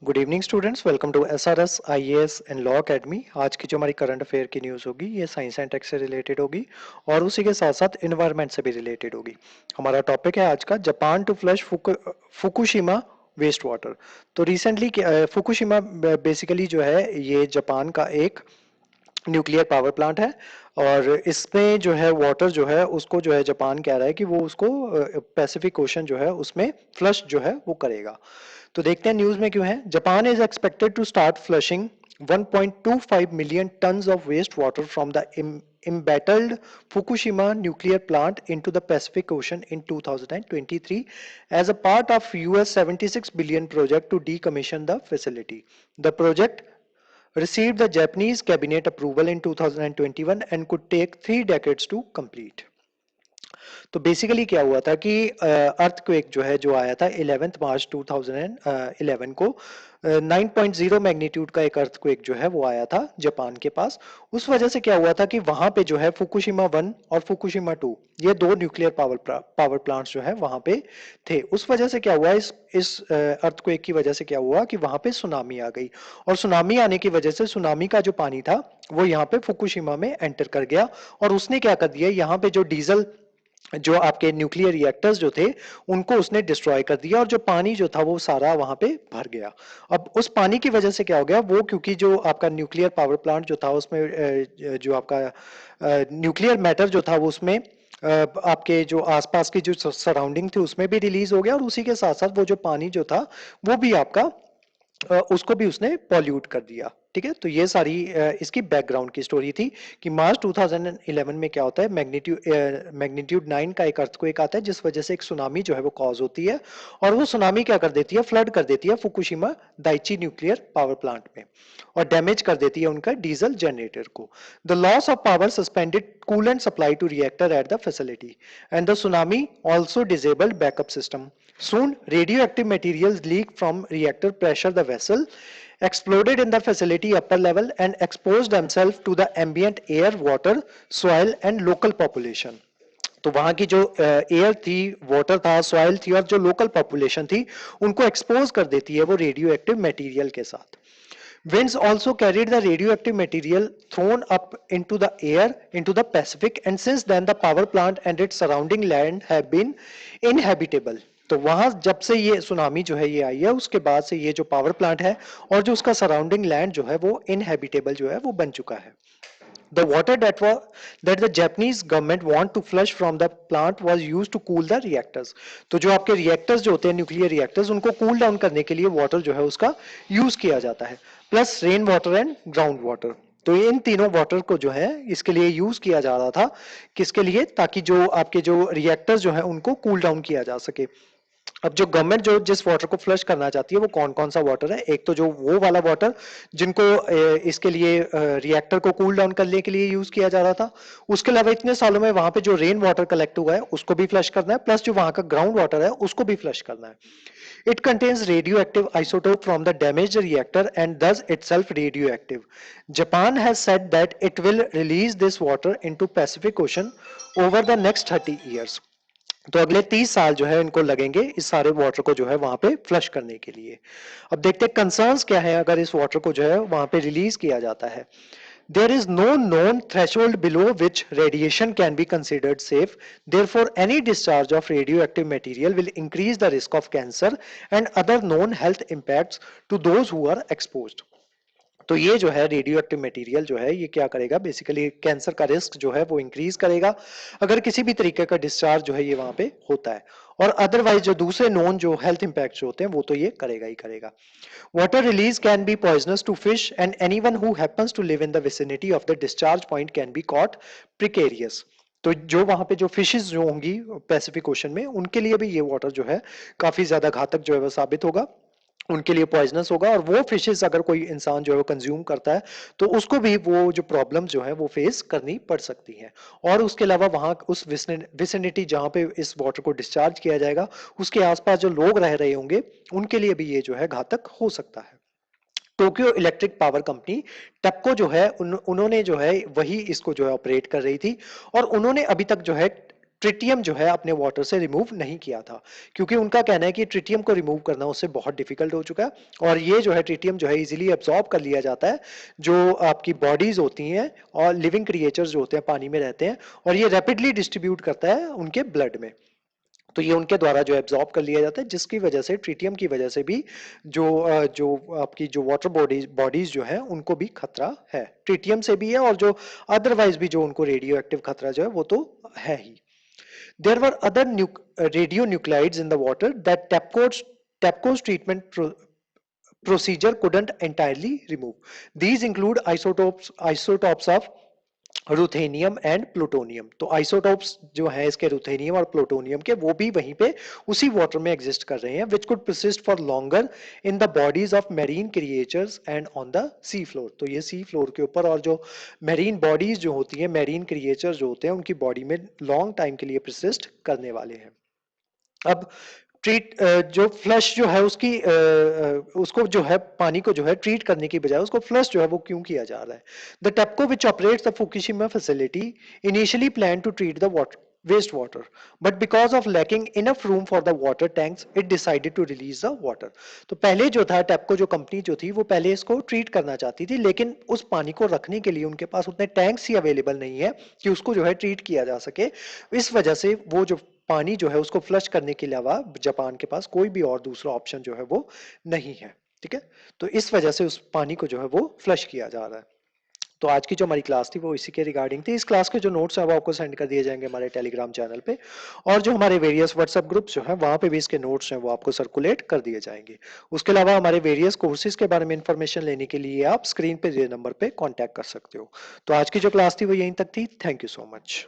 Good evening students, welcome to SRS IAS and law academy. आज की जो हमारी करंट अफेयर की न्यूज़ होगी ये साइंस एंड टेक से रिलेटेड होगी और उसी के साथ साथ इन्वायरमेंट से भी रिलेटेड होगी। हमारा टॉपिक है आज का Japan to flush Fukushima waste water. तो रिसेंटली फुकुशिमा बेसिकली जो है ये जापान का एक न्यूक्लियर पावर प्लांट है और इसमें जो है वाटर जो है उसको जो है जापान कह रहा है कि वो उसको पैसिफिक ओशन जो है उसमें फ्लश जो है वो करेगा। तो देखते हैं न्यूज में क्यों है। Japan is expected to start flushing 1.25 million tons of wastewater from the embattled Fukushima nuclear plant into the Pacific Ocean in 2023 as a part of US 76 billion project to decommission the facility. The project received the Japanese cabinet approval in 2021 and could take 3 decades to complete. तो basically क्या हुआ था कि earthquake जो है जो आया था 11 मार्च 2011 को 9.0 मैग्नीट्यूड का एक अर्थक्वेक जो है वो आया था जापान के पास। उस वजह से क्या हुआ था कि वहां पे जो है फुकुशिमा 1 और फुकुशिमा 2 ये दो न्यूक्लियर पावर प्लांट्स जो है वहां पे थे। उस वजह से क्या हुआ, इस अर्थक्वेक की वजह से क्या हुआ कि वहां पे सुनामी आ गई और सुनामी आने की वजह से सुनामी का जो पानी था वो यहाँ पे फुकुशिमा में एंटर कर गया और उसने क्या कर दिया, यहाँ पे जो डीजल जो आपके न्यूक्लियर रिएक्टर्स जो थे उनको उसने डिस्ट्रॉय कर दिया और जो पानी जो था वो सारा वहां पे भर गया। अब उस पानी की वजह से क्या हो गया, वो क्योंकि जो आपका न्यूक्लियर पावर प्लांट जो था उसमें जो आपका न्यूक्लियर मैटर जो था वो उसमें आपके जो आसपास की जो सराउंडिंग थी उसमें भी रिलीज हो गया और उसी के साथ साथ वो जो पानी जो था वो भी आपका उसको भी उसने पॉल्यूट कर दिया। ठीक है, तो ये सारी इसकी बैकग्राउंड की स्टोरी थी कि मार्च 2011 में क्या होता है, मैग्नीट्यूड 9 का एक अर्थक्वेक आता है जिस वजह से एक सुनामी जो है वो कॉज होती है और वो सुनामी क्या कर देती है, फ्लड कर देती है Fukushima Daiichi nuclear power plant में और डैमेज कर देती है उनका डीजल जनरेटर को। The loss of power suspended coolant supply to reactor at the facility and the tsunami also disabled backup system. Soon radioactive materials leaked from reactor pressure the vessel exploded in the facility upper level and exposed themselves to the ambient air, water, soil and local population. तो वहां की जो air थी, water था, soil थी और जो local population थी उनको एक्सपोज कर देती है वो रेडियो एक्टिव मटेरियल के साथ। Winds also carried the radioactive material thrown up into the air into the Pacific, and since then the power plant and its surrounding land have been inhabitable. तो वहां जब से ये सुनामी जो है ये आई है उसके बाद से ये जो पावर प्लांट है और जो उसका सराउंडिंग लैंड जो है वो इनहेबिटेबल जो है वो बन चुका है। The water that the Japanese government want to flush from the plant was used to cool the reactors. तो जो आपके रिएक्टर्स जो होते हैं न्यूक्लियर रिएक्टर्स उनको कूल डाउन करने के लिए वाटर जो है उसका यूज किया जाता है, plus rain water and ground water. तो इन तीनों वाटर को जो है इसके लिए यूज किया जा रहा था, किसके लिए, ताकि जो आपके जो रिएक्टर्स जो है उनको कूल डाउन किया जा सके। अब जो गवर्नमेंट जो जिस वाटर को फ्लश करना चाहती है वो कौन कौन सा वाटर है, एक तो जो वो वाला वाटर जिनको इसके लिए रिएक्टर को कूल डाउन करने के लिए यूज किया जा रहा था, उसके अलावा इतने सालों में वहां पे जो रेन वाटर कलेक्ट हुआ है उसको भी फ्लश करना है, प्लस जो वहां का ग्राउंड वाटर है उसको भी फ्लश करना है। It contains radioactive isotope from the damaged reactor and thus itself radioactive. Japan has said that it will release this water into Pacific Ocean over the next 30 years. तो अगले 30 साल जो है इनको लगेंगे इस सारे वाटर को जो है वहां पे फ्लश करने के लिए। अब देखते हैं कंसर्न्स क्या है अगर इस वाटर को जो है वहां पे रिलीज किया जाता है। There is no known threshold below which radiation can be considered safe. Therefore, any discharge of radioactive material will increase the risk of cancer and other known health impacts to those who are exposed. तो ये जो है radio active material जो है ये क्या करेगा, basically cancer का रिस्क जो है वो इंक्रीज करेगा अगर किसी भी तरीके का डिस्चार्ज जो है ये वहां पे होता है, और अदरवाइज जो दूसरे नॉन जो हेल्थ इंपैक्ट होते हैं वो तो ये करेगा ही करेगा। Water release can be poisonous to fish and anyone who happens to live in the vicinity of the discharge point can be caught precarious. तो जो वहां पे जो फिशेस जो होंगी पैसिफिक ओशन में उनके लिए भी ये वाटर जो है काफी ज्यादा घातक जो है वो साबित होगा, उनके लिए पॉइजनस होगा और वो फिशेस अगर कोई इंसान जो है वो कंज्यूम करता है तो उसको भी वो जो प्रॉब्लम जो है वो फेस करनी पड़ सकती है। और उसके अलावा वहां उस विसिनिटी जहां पे इस वाटर को डिस्चार्ज किया जाएगा उसके आसपास जो लोग रह रहे होंगे उनके लिए भी ये जो है घातक हो सकता है। Tokyo electric power company TEPCO जो है उन्होंने जो है वही इसको जो है ऑपरेट कर रही थी और उन्होंने अभी तक जो है ट्रिटियम जो है अपने वाटर से रिमूव नहीं किया था, क्योंकि उनका कहना है कि ट्रिटियम को रिमूव करना उससे बहुत डिफिकल्ट हो चुका है और ये जो है ट्रिटियम जो है इजीली एब्जॉर्ब कर लिया जाता है जो आपकी बॉडीज होती हैं और लिविंग क्रिएचर्स जो होते हैं पानी में रहते हैं, और ये रैपिडली डिस्ट्रीब्यूट करता है उनके ब्लड में। तो ये उनके द्वारा जो एब्जॉर्ब कर लिया जाता है, जिसकी वजह से ट्रिटियम की वजह से भी जो आपकी जो वाटर बॉडीज बॉडीज जो है उनको भी खतरा है, ट्रिटियम से भी है और जो अदरवाइज भी जो उनको रेडियो एक्टिव खतरा जो है वो तो है ही। There were other radionuclides in the water that TEPCO's treatment procedure couldn't entirely remove. These include isotopes of ruthenium and plutonium. तो आइसोटोप्स जो है इसके रुथेनियम और प्लूटोनियम के, वो भी वहीं पे उसी वाटर में एग्जिस्ट कर रहे हैं, which could persist for longer in the bodies of marine creatures and on the sea floor. तो ये सी फ्लोर के ऊपर और जो मेरीन बॉडीज जो होती है, मेरीन क्रिएचर्स जो होते हैं, उनकी बॉडी में लॉन्ग टाइम के लिए परसिस्ट करने वाले हैं। अब जो फ्लश जो है उसको जो है पानी को जो है ट्रीट करने की बजाय उसको फ्लश जो है वो क्यों किया जा रहा है? The TEPCO which operates the Fukushima facility initially plan to treat the water waste water, but because of lacking enough room for the water tanks it decided to release the water। तो पहले जो था टेपको जो company जो थी वो पहले इसको ट्रीट करना चाहती थी, लेकिन उस पानी को रखने के लिए उनके पास उतने टैंक्स ही अवेलेबल नहीं है कि उसको जो है ट्रीट किया जा सके। इस वजह से वो जो पानी जो है उसको फ्लश करने के अलावा जापान के पास कोई भी और दूसरा ऑप्शन जो है वो नहीं है। ठीक है, तो इस वजह से उस पानी को जो है वो फ्लश किया जा रहा है। तो आज की जो हमारी क्लास थी वो इसी के रिगार्डिंग थी। इस क्लास के जो नोट्स हैं वो आपको सेंड कर दिए जाएंगे हमारे टेलीग्राम चैनल पे, और जो हमारे वेरियस व्हाट्सएप ग्रुप्स जो हैं वहां पे भी इसके नोट्स हैं वो आपको सर्कुलेट कर दिए जाएंगे। उसके अलावा हमारे वेरियस कोर्सेज के बारे में इंफॉर्मेशन लेने के लिए आप स्क्रीन पे दिए नंबर पे कॉन्टैक्ट कर सकते हो। तो आज की जो क्लास थी वो यहीं तक थी। Thank you so much.